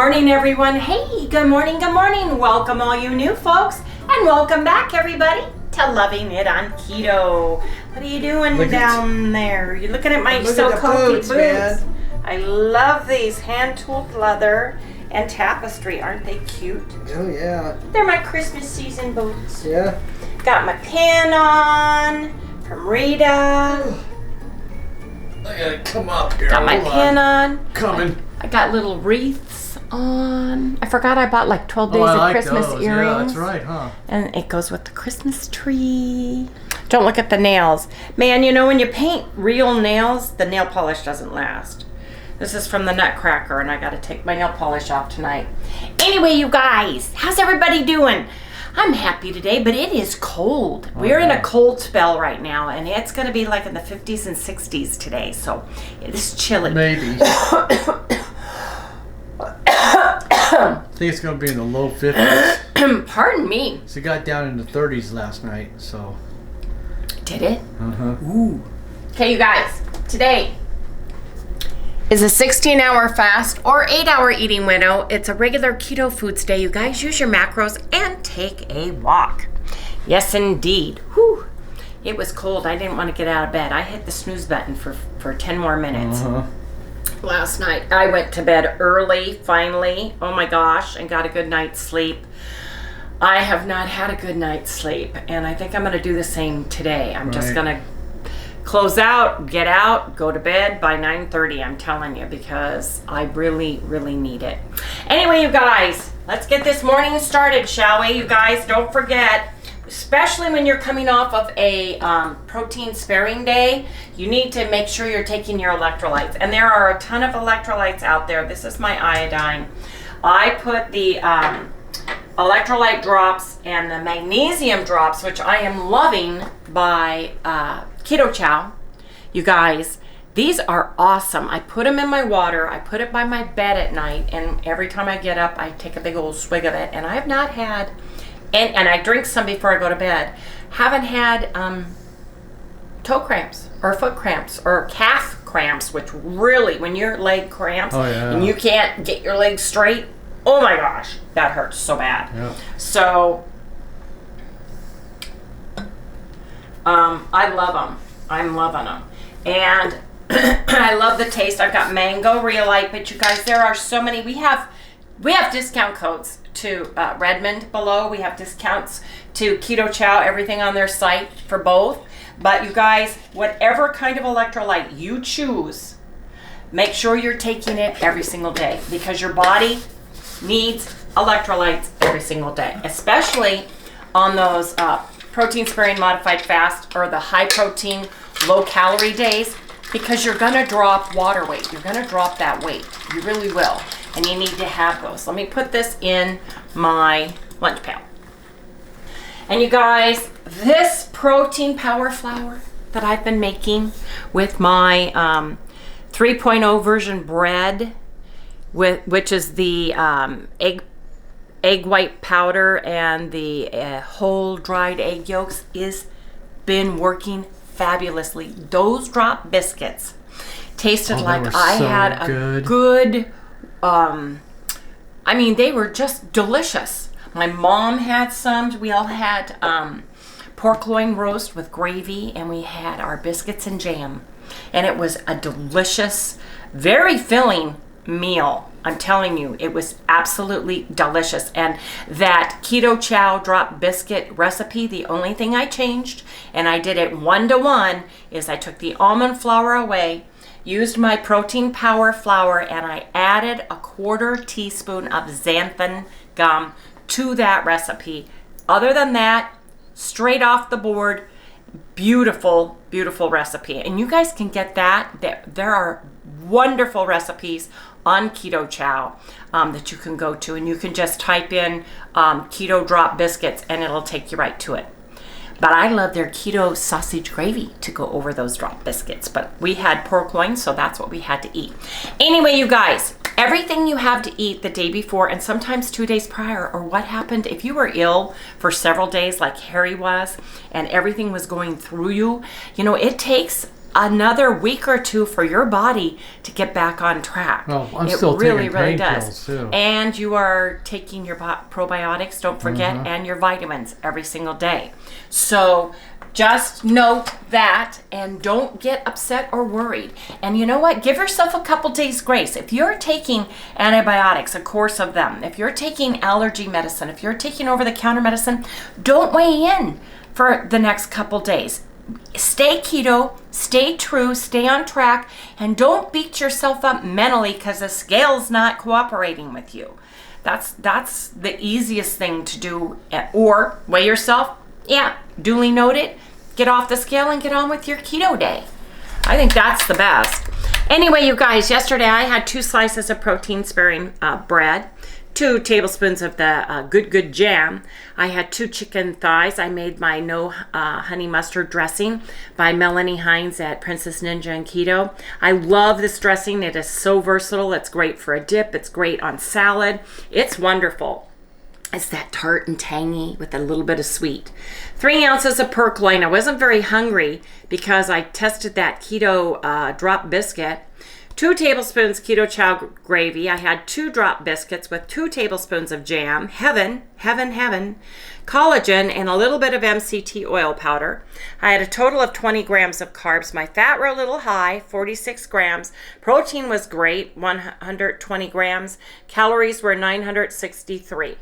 morning, everyone. Hey, good morning, good morning. Welcome all you new folks, and welcome back, everybody, to Loving It on Keto. What are you doing down there? You're looking at my so comfy boots. Man. I love these hand-tooled leather and tapestry. Aren't they cute? Oh, yeah. They're my Christmas season boots. Yeah. Got my pin on from Rita. I gotta come up here. Got my pin on. Coming. I got little wreaths on. I forgot I bought like 12 days of Christmas earrings. Yeah, that's right, huh? And it goes with the Christmas tree. Don't look at the nails. Man, you know when you paint real nails, the nail polish doesn't last. This is from the Nutcracker, and I got to take my nail polish off tonight. Anyway, you guys, how's everybody doing? I'm happy today, but it is cold. We're in a cold spell right now, and it's going to be like in the 50s and 60s today, so it is chilly. Maybe. I think it's going to be in the low 50s. Pardon me. So it got down in the 30s last night, so. Did it? Uh-huh. Ooh. Okay, you guys, today is a 16-hour fast or 8-hour eating window. It's a regular keto foods day. You guys use your macros and take a walk. Yes, indeed. Whew. It was cold. I didn't want to get out of bed. I hit the snooze button for 10 more minutes. Last night, I went to bed early, finally. Oh my gosh, and got a good night's sleep. I have not had a good night's sleep, and I think I'm going to do the same today. I'm just going to close out, get out, go to bed by 9:30, I'm telling you, because I really, really need it. Anyway, you guys, let's get this morning started, shall we? You guys, don't forget, especially when you're coming off of a protein sparing day, you need to make sure you're taking your electrolytes. And there are a ton of electrolytes out there. This is my iodine. I put the electrolyte drops and the magnesium drops, which I am loving, by Keto Chow. You guys, these are awesome. I put them in my water. I put it by my bed at night, and every time I get up, I take a big old swig of it. And I have not had, and I drink some before I go to bed, haven't had toe cramps or foot cramps or calf cramps, which really, when your leg cramps and you can't get your legs straight, oh my gosh, that hurts so bad. Yeah. So I love them. I'm loving them. And I love the taste. I've got mango Reolite, but you guys, there are so many. We have discount codes to Redmond below. We have discounts to Keto Chow, everything on their site for both. But you guys, whatever kind of electrolyte you choose, make sure you're taking it every single day, because your body needs electrolytes every single day, especially on those protein sparing modified fast or the high protein, low calorie days, because you're gonna drop water weight. You're gonna drop that weight. You really will. And you need to have those. Let me put this in my lunch pail. And you guys, this protein power flour that I've been making with my 3.0 version bread, which is the egg white powder and the whole dried egg yolks, is been working fabulously. Those drop biscuits tasted like I had a good I mean, they were just delicious. My mom had some. We all had pork loin roast with gravy, and we had our biscuits and jam, and it was a delicious, very filling meal. I'm telling you, it was absolutely delicious. And that Keto Chow drop biscuit recipe, the only thing I changed, and I did it 1-to-1, is I took the almond flour away, used my protein power flour, and I added a 1/4 teaspoon of xanthan gum to that recipe. Other than that, straight off the board, beautiful, beautiful recipe. And you guys can get that. There are wonderful recipes on Keto Chow that you can go to, and you can just type in keto drop biscuits and it'll take you right to it. But I love their keto sausage gravy to go over those drop biscuits. But we had pork loin, so that's what we had to eat. Anyway, you guys, everything you have to eat the day before and sometimes 2 days prior, or what happened if you were ill for several days like Harry was and everything was going through you, you know, it takes another week or two for your body to get back on track. Well, I'm still taking pain pills too. And you are taking your probiotics, don't forget, and your vitamins every single day. So just note that and don't get upset or worried. And you know what? Give yourself a couple days grace. If you're taking antibiotics, a course of them, if you're taking allergy medicine, if you're taking over-the-counter medicine, don't weigh in for the next couple days. Stay keto, stay true, stay on track, and don't beat yourself up mentally because the scale's not cooperating with you. That's the easiest thing to do. Or weigh yourself. Yeah, duly noted. Get off the scale and get on with your keto day. I think that's the best. Anyway, you guys, yesterday I had 2 slices of protein-sparing bread, 2 tablespoons of the good jam. I had 2 chicken thighs. I made my no honey mustard dressing by Melanie Hines at Princess Ninja and Keto. I love this dressing. It is so versatile. It's great for a dip. It's great on salad. It's wonderful. It's that tart and tangy with a little bit of sweet. 3 ounces of pork loin. I wasn't very hungry because I tested that keto drop biscuit. 2 tablespoons keto chow gravy. I had 2 drop biscuits with 2 tablespoons of jam. Heaven. Collagen and a little bit of MCT oil powder. I had a total of 20 grams of carbs. My fat were a little high, 46 grams. Protein was great, 120 grams. Calories were 963.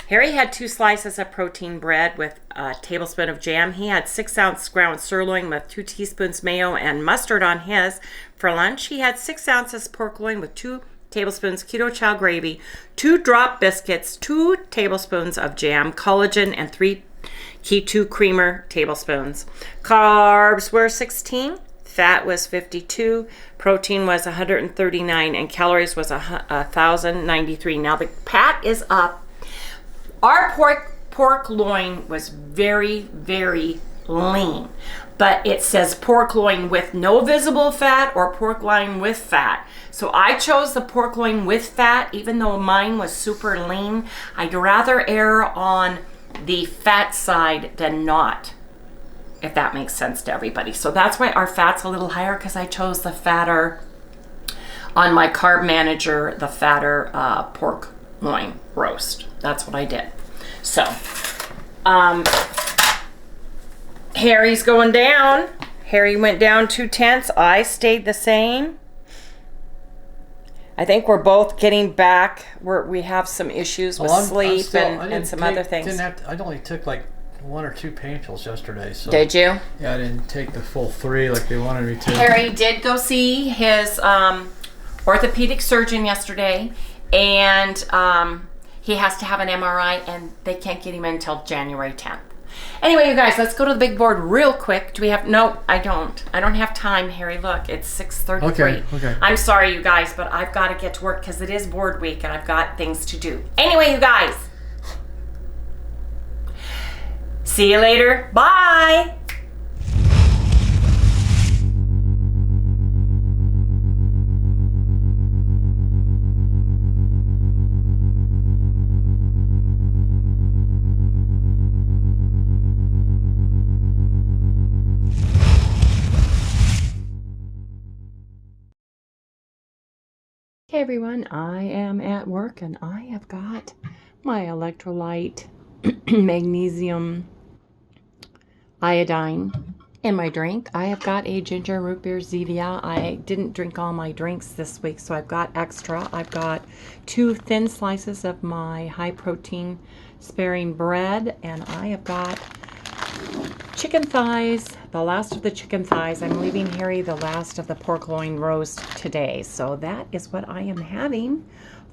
Harry had 2 slices of protein bread with a tablespoon of jam. He had 6-ounce ground sirloin with 2 teaspoons mayo and mustard on his. For lunch, he had 6 ounces pork loin with 2 tablespoons keto chow gravy, 2 drop biscuits, 2 tablespoons of jam, collagen, and 3 keto creamer tablespoons. Carbs were 16. Fat was 52, protein was 139, and calories was 1,093. Now the pat is up. Our pork loin was very, very lean, but it says pork loin with no visible fat or pork loin with fat. So I chose the pork loin with fat, even though mine was super lean. I'd rather err on the fat side than not, if that makes sense to everybody. So that's why our fat's a little higher, because I chose the fatter, on my carb manager, the fatter pork loin roast. That's what I did. So, Harry's going down. Harry went down 2/10. I stayed the same. I think we're both getting back. We have some issues with sleep and some other things. I only took like 1 or 2 pain pills yesterday. So did you? Yeah, I didn't take the full 3 like they wanted me to. Harry did go see his orthopedic surgeon yesterday, and he has to have an MRI, and they can't get him in until January 10th. Anyway, you guys, let's go to the big board real quick. Do we have... No, I don't. I don't have time, Harry. Look, it's 6:33. Okay. I'm sorry, you guys, but I've got to get to work because it is board week, and I've got things to do. Anyway, you guys. See you later. Bye. Hey everyone, I am at work and I have got my electrolyte magnesium iodine in my drink. I have got a ginger root beer Zevia. I didn't drink all my drinks this week, so I've got extra. I've got 2 thin slices of my high protein sparing bread, and I have got chicken thighs, the last of the chicken thighs. I'm leaving Harry the last of the pork loin roast today. So that is what I am having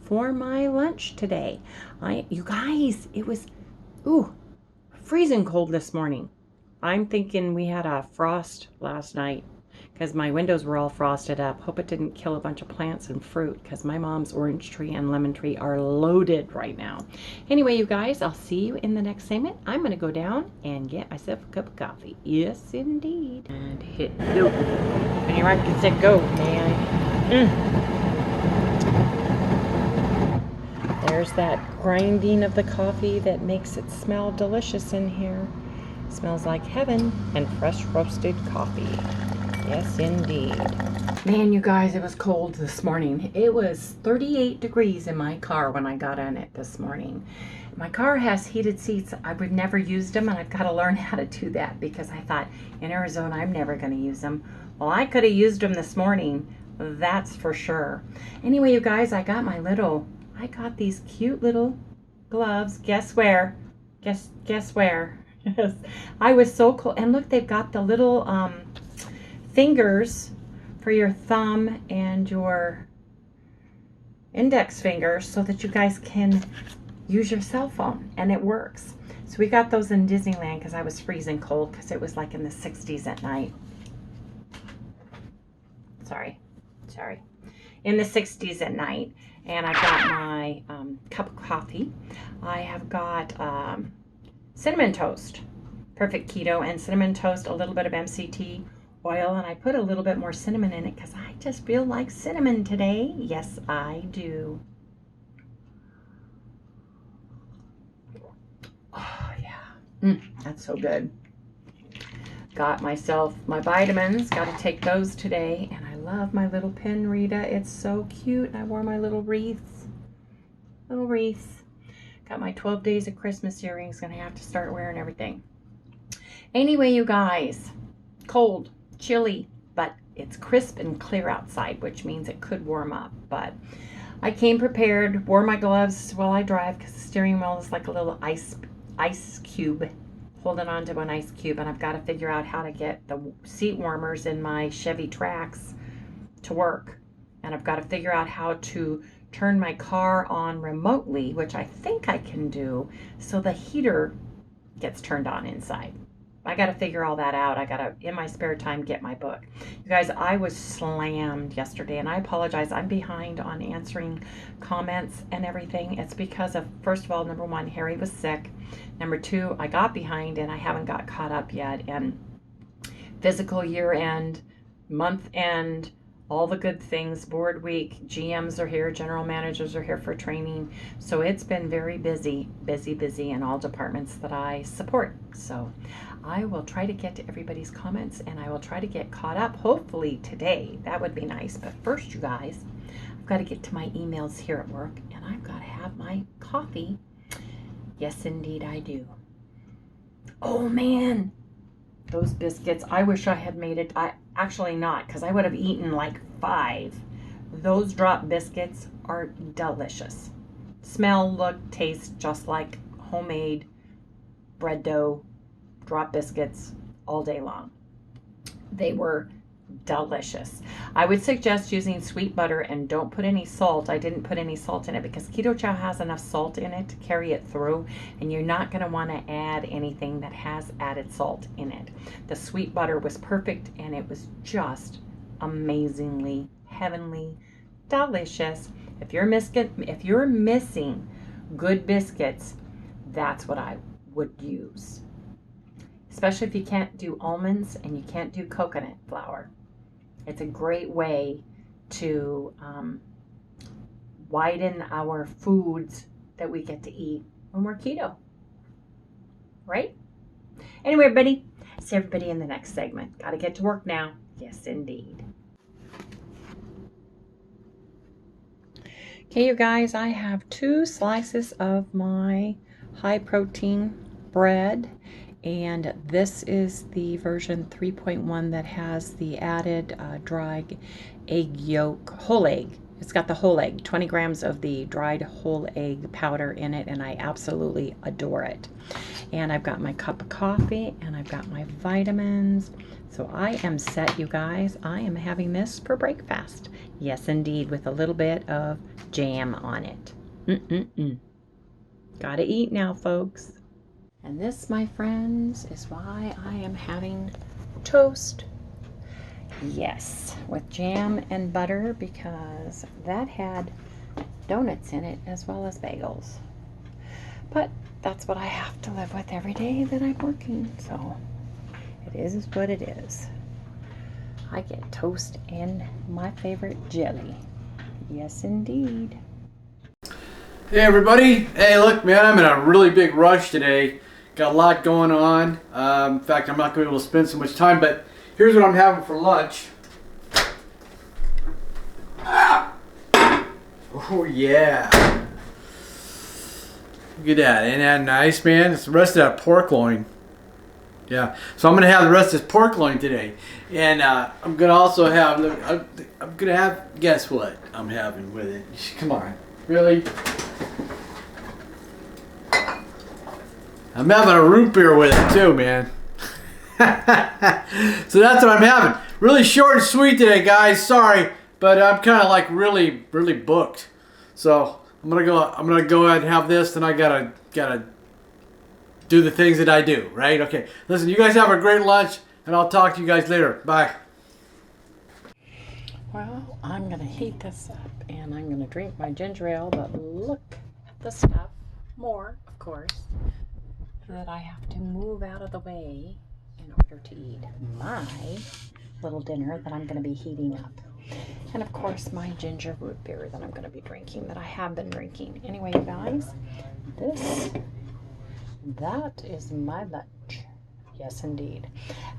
for my lunch today. You guys, it was freezing cold this morning. I'm thinking we had a frost last night because my windows were all frosted up. Hope it didn't kill a bunch of plants and fruit because my mom's orange tree and lemon tree are loaded right now. Anyway, you guys, I'll see you in the next segment. I'm going to go down and get myself a cup of coffee. Yes, indeed. And hit go. And you're right, get set, go, man. There's that grinding of the coffee that makes it smell delicious in here. Smells like heaven and fresh roasted coffee. Yes, indeed. Man, you guys, it was cold this morning. It was 38 degrees in my car when I got in it this morning. My car has heated seats. I've never used them, and I've got to learn how to do that because I thought in Arizona I'm never going to use them. Well, I could have used them this morning. That's for sure. Anyway, you guys, I got these cute little gloves. Guess where? Guess where? Yes. I was so cool. And look, they've got the little fingers for your thumb and your index finger so that you guys can use your cell phone, and it works. So we got those in Disneyland because I was freezing cold because it was like in the 60s at night. Sorry. In the 60s at night. And I've got my cup of coffee. I have got cinnamon toast, perfect keto, and cinnamon toast, a little bit of MCT oil, and I put a little bit more cinnamon in it because I just feel like cinnamon today. Yes, I do. Oh, yeah. That's so good. Got myself my vitamins. Got to take those today. And I love my little pin, Rita. It's so cute. I wore my little wreaths. Got my 12 days of Christmas earrings. Gonna have to start wearing everything. Anyway, you guys. Cold, chilly, but it's crisp and clear outside, which means it could warm up. But I came prepared. Wore my gloves while I drive because the steering wheel is like a little ice cube, holding on to an ice cube, and I've got to figure out how to get the seat warmers in my Chevy Trax to work, and I've got to figure out how to turn my car on remotely, which I think I can do, so the heater gets turned on inside. I got to figure all that out. I got to, in my spare time, get my book. You guys, I was slammed yesterday, and I apologize. I'm behind on answering comments and everything. It's because of, first of all, number one, Harry was sick. Number two, I got behind, and I haven't got caught up yet. And physical year end, month end, all the good things, board week, GMs are here, general managers are here for training. So it's been very busy in all departments that I support. So I will try to get to everybody's comments, and I will try to get caught up, hopefully today. That would be nice. But first, you guys, I've got to get to my emails here at work, and I've got to have my coffee. Yes, indeed, I do. Oh, man. Those biscuits, I wish I had made it. Actually not, because I would have eaten like 5. Those drop biscuits are delicious. Smell, look, taste just like homemade bread dough drop biscuits all day long. They were delicious. I would suggest using sweet butter and don't put any salt. I didn't put any salt in it because Keto Chow has enough salt in it to carry it through, and you're not going to want to add anything that has added salt in it. The sweet butter was perfect, and it was just amazingly heavenly delicious. If you're missing good biscuits, that's what I would use. Especially if you can't do almonds and you can't do coconut flour. It's a great way to widen our foods that we get to eat when we're keto. Right? Anyway, everybody, see everybody in the next segment. Got to get to work now. Yes, indeed. Okay, you guys, I have 2 slices of my high protein bread. And this is the version 3.1 that has the added dried egg yolk, whole egg. It's got the whole egg, 20 grams of the dried whole egg powder in it, and I absolutely adore it. And I've got my cup of coffee, and I've got my vitamins. So I am set, you guys. I am having this for breakfast. Yes, indeed, with a little bit of jam on it. Gotta eat now, folks. And this, my friends, is why I am having toast. Yes, with jam and butter, because that had donuts in it as well as bagels. But that's what I have to live with every day that I'm working. So it is what it is. I get toast and my favorite jelly. Yes, indeed. Hey everybody. Hey, look, man, I'm in a really big rush today. Got a lot going on. In fact, I'm not going to be able to spend so much time, but here's what I'm having for lunch. Oh yeah. Look at that. Ain't that nice, man? It's the rest of that pork loin. Yeah. So I'm gonna have the rest of this pork loin today, and I'm gonna also have. I'm gonna have. Guess what? I'm having with it. Come on. Really? I'm having a root beer with it too, man. So that's what I'm having. Really short and sweet today, guys. Sorry, but I'm kind of like really booked. So I'm gonna go ahead and have this. Then I gotta do the things that I do, right? Okay. Listen, you guys have a great lunch, and I'll talk to you guys later. Bye. Well, I'm gonna heat this up, and I'm gonna drink my ginger ale. But look at the stuff. More, of course, that I have to move out of the way in order to eat my little dinner that I'm going to be heating up. And of course my ginger root beer that I'm going to be drinking, that I have been drinking. Anyway, you guys, that is my lunch. Yes, indeed.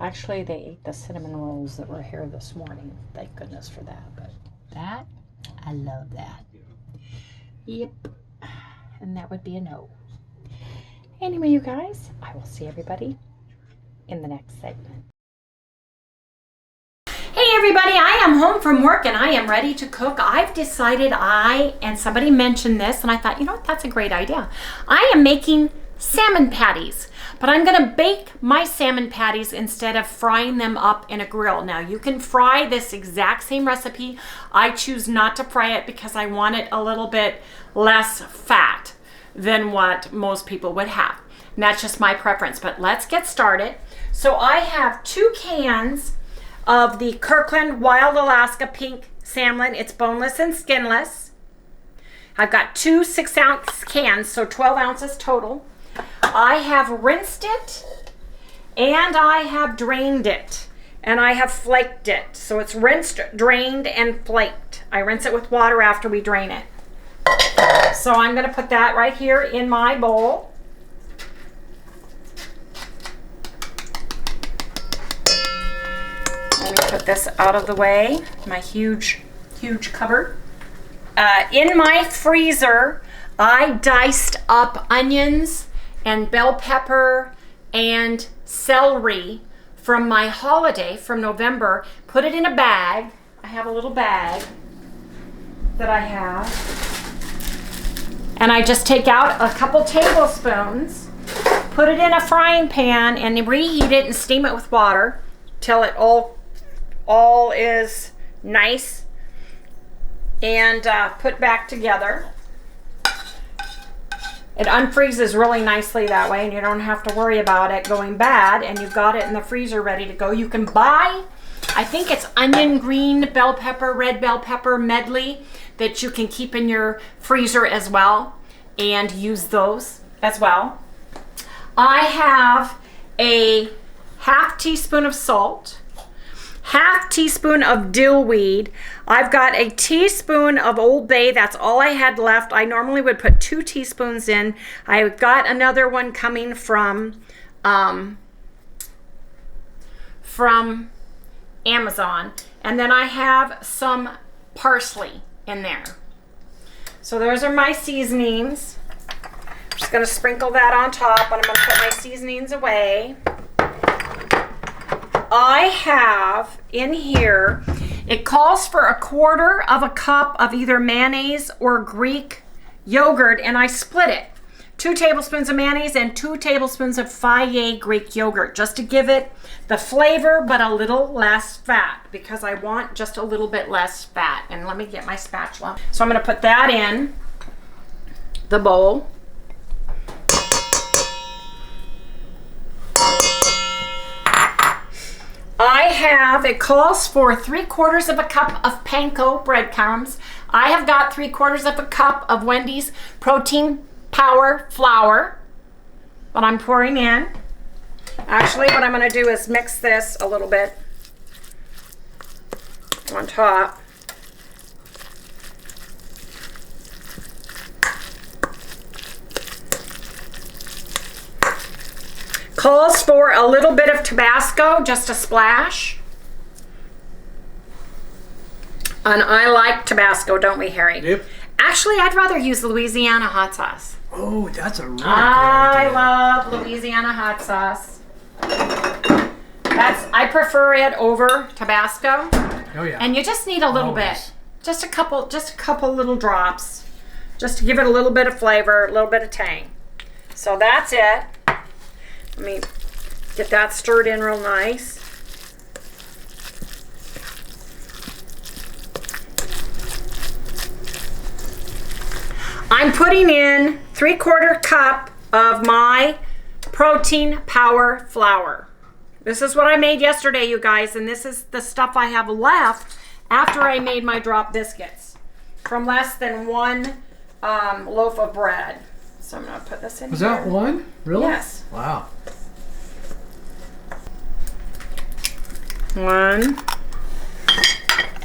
Actually, they ate the cinnamon rolls that were here this morning. Thank goodness for that. But that, I love that. Yep. And that would be a no. Anyway, you guys, I will see everybody in the next segment. Hey everybody, I am home from work and I am ready to cook. I've decided and somebody mentioned this and I thought, you know what, that's a great idea. I am making salmon patties, but I'm gonna bake my salmon patties instead of frying them up in a grill. Now you can fry this exact same recipe. I choose not to fry it because I want it a little bit less fat than what most people would have. And that's just my preference, but let's get started. So I have 2 cans of the Kirkland Wild Alaska Pink Salmon. It's boneless and skinless. I've got 2 6-ounce cans, so 12 ounces total. I have rinsed it, and I have drained it, and I have flaked it. So it's rinsed, drained, and flaked. I rinse it with water after we drain it. So I'm going to put that right here in my bowl. Let me put this out of the way, my huge cupboard. In my freezer, I diced up onions and bell pepper and celery from my holiday from November. Put it in a bag. I have a little bag that I have. And I just take out a couple tablespoons, put it in a frying pan, and reheat it and steam it with water till it all is nice and put back together. It unfreezes really nicely that way, and you don't have to worry about it going bad, and you've got it in the freezer ready to go. You can buy, I think it's onion, green bell pepper, red bell pepper medley that you can keep in your freezer as well and use those as well. I have a half teaspoon of salt, half teaspoon of dill weed. I've got a teaspoon of Old Bay. That's all I had left. I normally would put 2 teaspoons in. I've got another one coming from Amazon. And then I have some parsley in there. So those are my seasonings. I'm just going to sprinkle that on top, and I'm going to put my seasonings away. I have in here, it calls for 1/4 cup of either mayonnaise or Greek yogurt, and I split it. 2 tablespoons of mayonnaise and 2 tablespoons of Fage Greek yogurt, just to give it the flavor but a little less fat, because I want just a little bit less fat. And let me get my spatula. So I'm going to put that in the bowl. I have, it calls for 3/4 cup of panko breadcrumbs. I have got 3/4 cup of Wendy's protein Power Flour that I'm pouring in. Actually, what I'm going to do is mix this a little bit on top. Calls for a little bit of Tabasco, just a splash. And I like Tabasco, don't we, Harry? Yep. Actually, I'd rather use Louisiana hot sauce. Oh, that's a really good I idea. love Louisiana hot sauce. I prefer it over Tabasco. Oh yeah. And you just need a little bit. Just a couple little drops. Just to give it a little bit of flavor, a little bit of tang. So that's it. Let me get that stirred in real nice. I'm putting in 3/4 cup of my protein power flour. This is what I made yesterday, you guys, and this is the stuff I have left after I made my drop biscuits from less than one loaf of bread. So I'm gonna put this in. Was here. that one? Really? Yes. Wow. 1,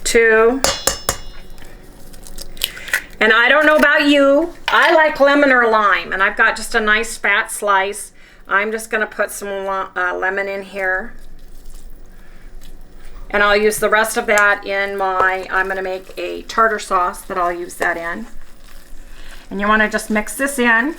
2. And I don't know about you, I like lemon or lime, and I've got just a nice fat slice. I'm just gonna put some lemon in here. And I'll use the rest of that in I'm gonna make a tartar sauce that I'll use that in. And you wanna just mix this in.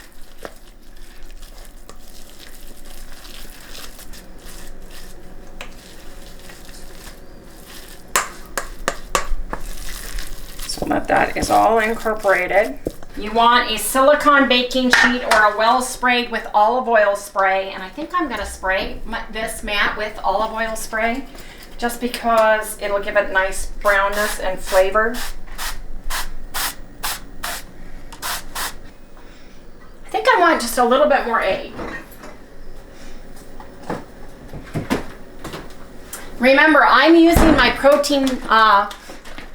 So that is all incorporated. You want a silicone baking sheet or a well sprayed with olive oil spray. And I think I'm gonna spray this mat with olive oil spray just because it'll give it nice brownness and flavor. I think I want just a little bit more egg. Remember, I'm using my protein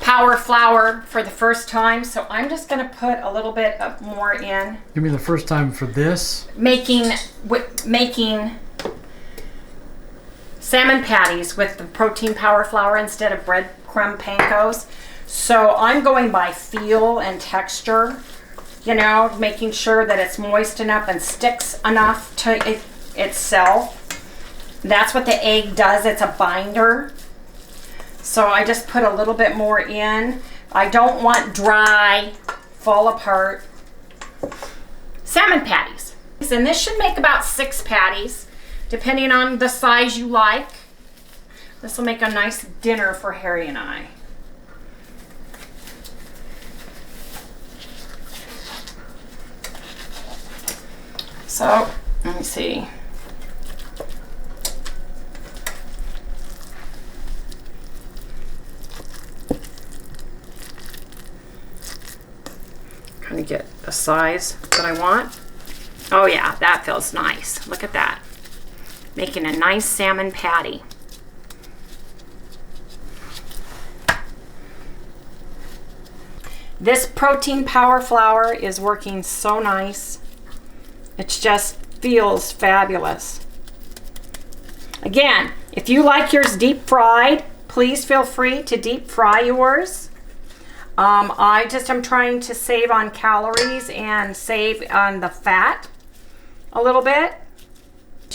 power flour for the first time, so I'm just going to put a little bit more in. You mean the first time for this? Making salmon patties with the protein power flour instead of breadcrumb pancos. So I'm going by feel and texture, you know, making sure that it's moist enough and sticks enough to itself. That's what the egg does. It's a binder. So I just put a little bit more in. I don't want dry, fall apart salmon patties. And this should make about 6 patties, depending on the size you like. This will make a nice dinner for Harry and I. So, let me see. Kind of get the size that I want. Oh yeah, that feels nice. Look at that. Making a nice salmon patty. This protein power flour is working so nice. It just feels fabulous. Again, if you like yours deep fried, please feel free to deep fry yours. I'm trying to save on calories and save on the fat a little bit.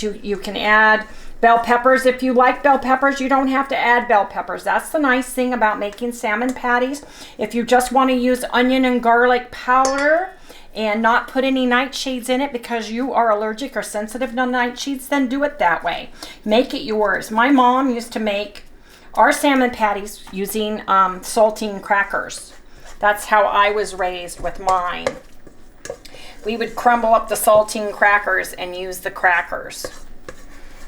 You can add bell peppers if you like bell peppers. You don't have to add bell peppers. That's the nice thing about making salmon patties. If you just want to use onion and garlic powder and not put any nightshades in it because you are allergic or sensitive to nightshades, then do it that way. Make it yours. My mom used to make our salmon patties using saltine crackers. That's how I was raised with mine. We would crumble up the saltine crackers and use the crackers.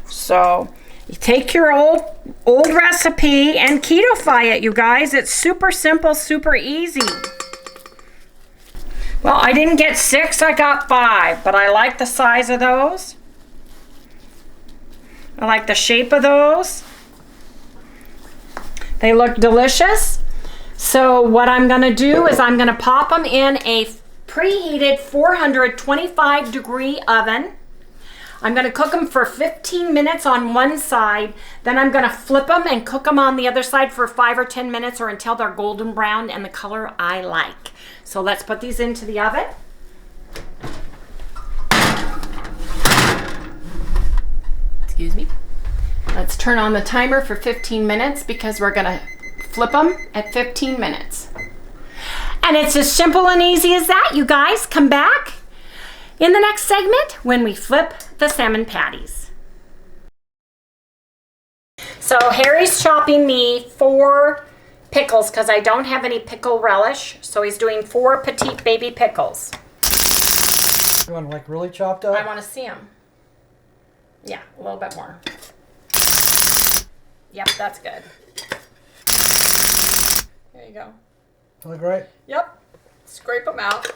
So you take your old recipe and keto-fy it, you guys. It's super simple, super easy. Well, I didn't get 6, I got 5, but I like the size of those. I like the shape of those. They look delicious. So what I'm gonna do is I'm gonna pop them in a preheated 425 degree oven. I'm gonna cook them for 15 minutes on one side. Then I'm gonna flip them and cook them on the other side for 5 or 10 minutes or until they're golden brown and the color I like. So let's put these into the oven. Excuse me. Let's turn on the timer for 15 minutes because we're gonna flip them at 15 minutes. And it's as simple and easy as that, you guys. Come back in the next segment when we flip the salmon patties. So Harry's chopping me 4 pickles because I don't have any pickle relish. So he's doing 4 petite baby pickles. You want like really chopped up? I want to see them. Yeah, a little bit more. Yep, that's good. There you go. Look right? Yep. Scrape them out.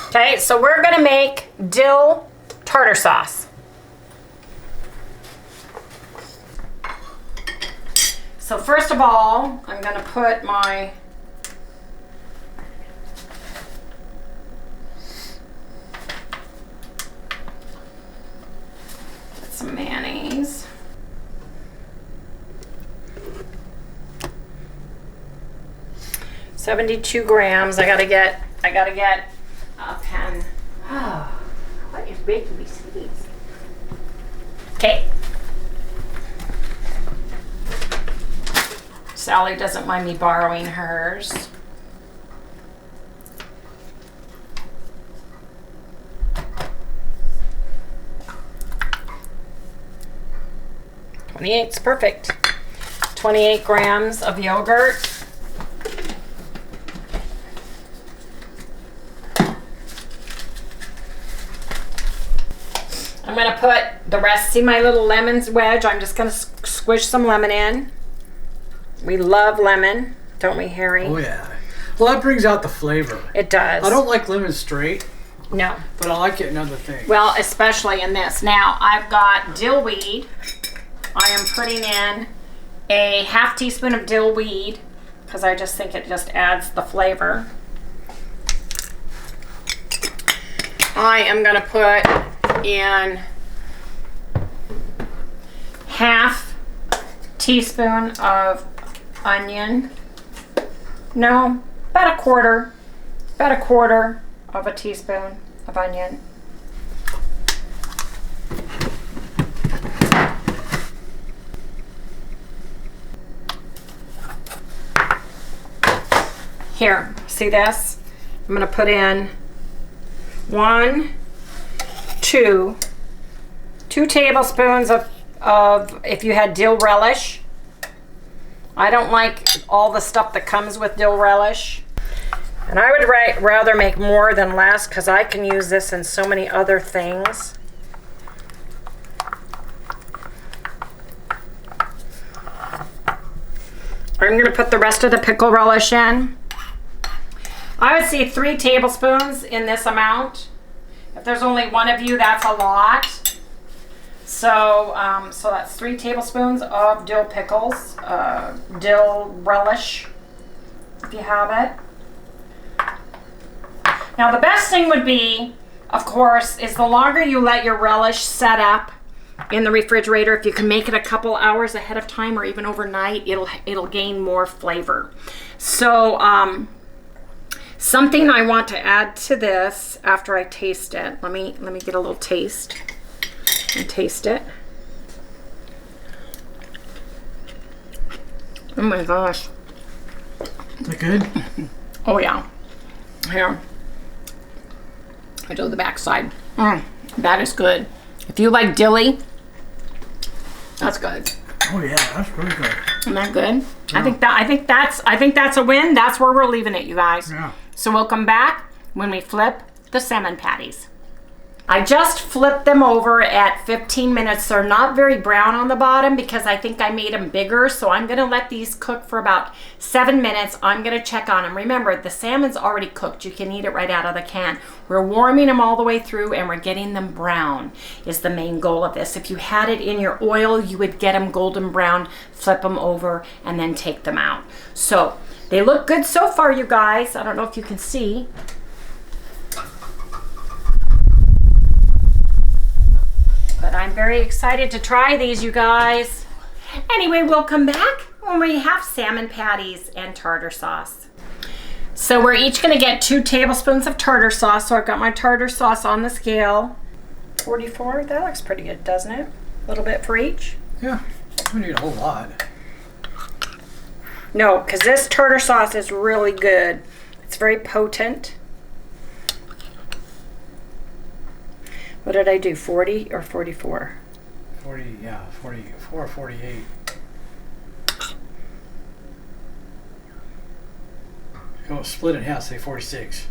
Okay, so we're gonna make dill tartar sauce. So first of all, I'm gonna put my some mayonnaise. $72 grams. I gotta get a pen. Oh, what is making me sneeze? Okay. Sally doesn't mind me borrowing hers. $28's perfect. 28 grams of yogurt. I'm gonna put the rest, see my little lemons wedge? I'm just gonna squish some lemon in. We love lemon, don't we, Harry? Oh yeah. Well, that brings out the flavor. It does. I don't like lemon straight. No. But I like it in other things. Well, especially in this. Now, I've got dill weed. I am putting in a ½ teaspoon of dill weed because I just think it just adds the flavor. I am gonna put in ½ teaspoon of onion. No, about a quarter of a teaspoon of onion. Here, see this? I'm gonna put in 2 tablespoons of if you had dill relish. I don't like all the stuff that comes with dill relish. And I would rather make more than less because I can use this in so many other things. I'm going to put the rest of the pickle relish in. I would say 3 tablespoons in this amount. If there's only one of you, that's a lot. So, so that's 3 tablespoons of dill pickles, dill relish, if you have it. Now, the best thing would be, of course, is the longer you let your relish set up in the refrigerator, if you can make it a couple hours ahead of time or even overnight, it'll gain more flavor. So, something I want to add to this after I taste it. Let me get a little taste and taste it. Oh my gosh. Is that good? Oh yeah. Here. I do the backside. That is good. If you like dilly, that's good. Oh yeah, that's really good. Isn't that good? Yeah. I think that's a win. That's where we're leaving it, you guys. Yeah. So we'll come back when we flip the salmon patties. I just flipped them over at 15 minutes. They're not very brown on the bottom because I think I made them bigger. So I'm gonna let these cook for about 7 minutes. I'm gonna check on them. Remember, the salmon's already cooked. You can eat it right out of the can. We're warming them all the way through and we're getting them brown is the main goal of this. If you had it in your oil, you would get them golden brown, flip them over, and then take them out. So they look good so far, you guys. I don't know if you can see. But I'm very excited to try these, you guys. Anyway, we'll come back when we have salmon patties and tartar sauce. So we're each gonna get 2 tablespoons of tartar sauce. So I've got my tartar sauce on the scale. 44, that looks pretty good, doesn't it? A little bit for each. Yeah, we need a whole lot. No, because this tartar sauce is really good. It's very potent. What did I do, 40 or 44? 40, yeah, 44 or 48. Oh, split in half, say 46.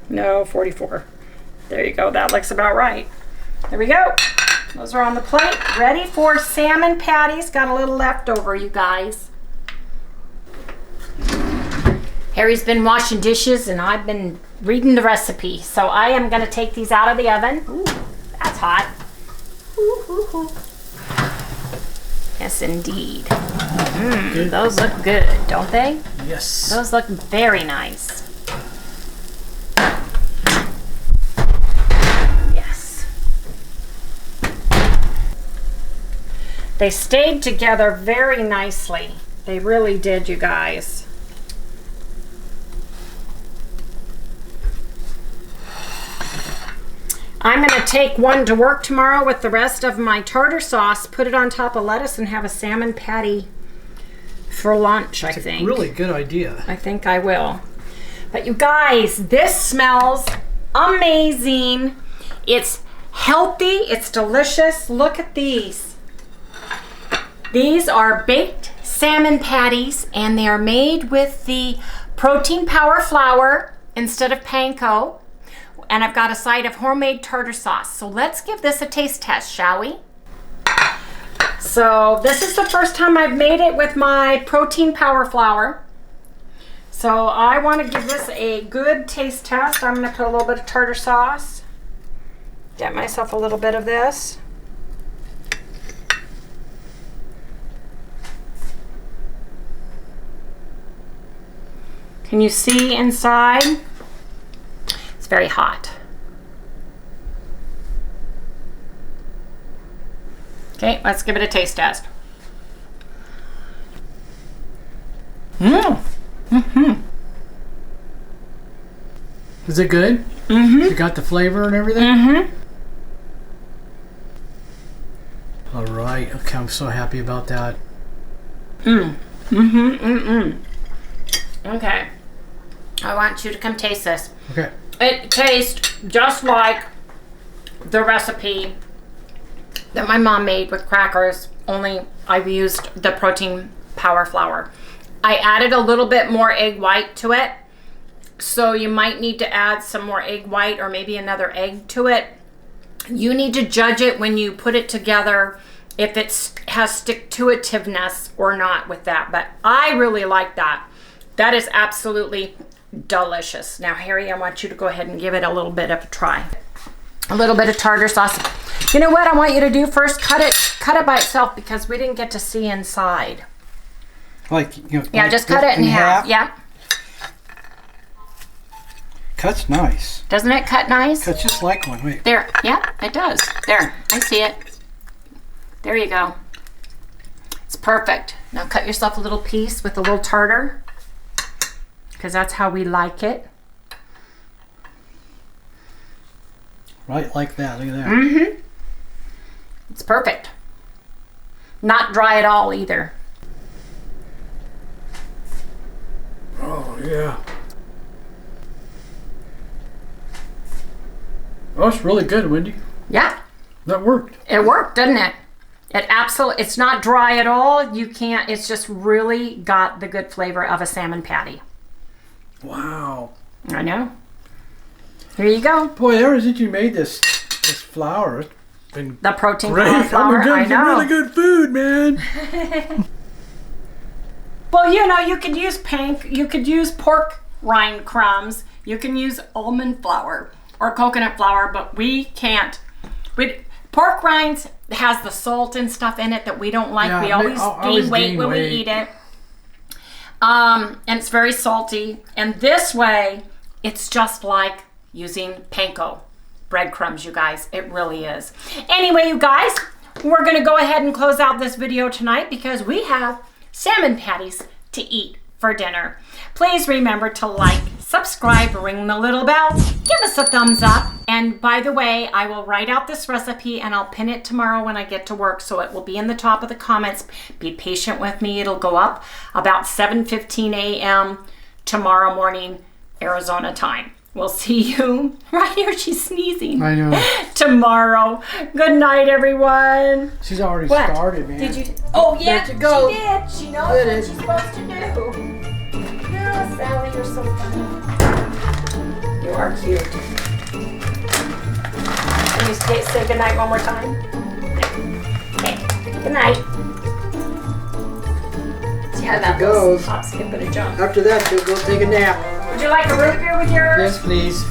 No, 44. There you go, that looks about right. There we go. Those are on the plate. Ready for salmon patties. Got a little leftover, you guys. Harry's been washing dishes and I've been reading the recipe. So I am gonna take these out of the oven. Ooh, that's hot. Ooh, ooh, ooh. Yes, indeed. Those look good, don't they? Yes. Those look very nice. Yes. They stayed together very nicely. They really did, you guys. I'm going to take one to work tomorrow with the rest of my tartar sauce, put it on top of lettuce, and have a salmon patty for lunch, I think. A really good idea. I think I will. But you guys, this smells amazing. It's healthy. It's delicious. Look at these. These are baked salmon patties, and they are made with the protein power flour instead of panko. And I've got a side of homemade tartar sauce. So let's give this a taste test, shall we? So this is the first time I've made it with my protein power flour. So I want to give this a good taste test. I'm going to put a little bit of tartar sauce. Get myself a little bit of this. Can you see inside? It's very hot. Okay, let's give it a taste test. Is it good? You got the flavor and everything? All right. Okay, I'm so happy about that. Okay. I want you to come taste this. Okay. It tastes just like the recipe that my mom made with crackers, only I've used the protein power flour. I added a little bit more egg white to it, so you might need to add some more egg white or maybe another egg to it. You need to judge it when you put it together if it has stick-to-itiveness or not with that, but I really like that. That is absolutely delicious. Now, Harry, I want you to go ahead and give it a little bit of a try. A little bit of tartar sauce. You know what I want you to do first? Cut it by itself because we didn't get to see inside. Like, you know, yeah, just cut it in half. Yeah. Cuts nice. Doesn't it cut nice? Cuts just like one. Wait. There. Yeah, it does. There. I see it. There you go. It's perfect. Now cut yourself a little piece with a little tartar, because that's how we like it. Right, like that. Look at that. It's perfect. Not dry at all either. Oh, yeah. Oh, it's really good, Wendy. Yeah. That worked. It worked, didn't it? It absolutely, it's not dry at all. You can't, it's just really got the good flavor of a salmon patty. Wow. I know. Here you go. Boy, ever since you made this flour, it's been the protein great. flour. I know. Really good food, man. Well, you know, you could use pork rind crumbs. You can use almond flour or coconut flour, but we can't. Pork rinds has the salt and stuff in it that we don't like. Yeah, we always gain weight when we eat it. And it's very salty. And this way, it's just like using panko breadcrumbs, you guys. It really is. Anyway, you guys, we're going to go ahead and close out this video tonight because we have salmon patties to eat for dinner. Please remember to like, subscribe, ring the little bell, give us a thumbs up. And by the way, I will write out this recipe and I'll pin it tomorrow when I get to work, so it will be in the top of the comments. Be patient with me. It'll go up about 7:15 a.m. tomorrow morning, Arizona time. We'll see you right here. She's sneezing. I know. Tomorrow. Good night, everyone. She's already What? started, man. Did you? Oh yeah, There you go. she did. She knows what she's supposed to do. Yeah, Sally, you're so funny. You are cute. Can you say good night one more time? Okay. Good night. Yeah, that goes. was hop, skip, and a jump. After that, she'll go take a nap. Would you like a root beer with yours? Yes, please.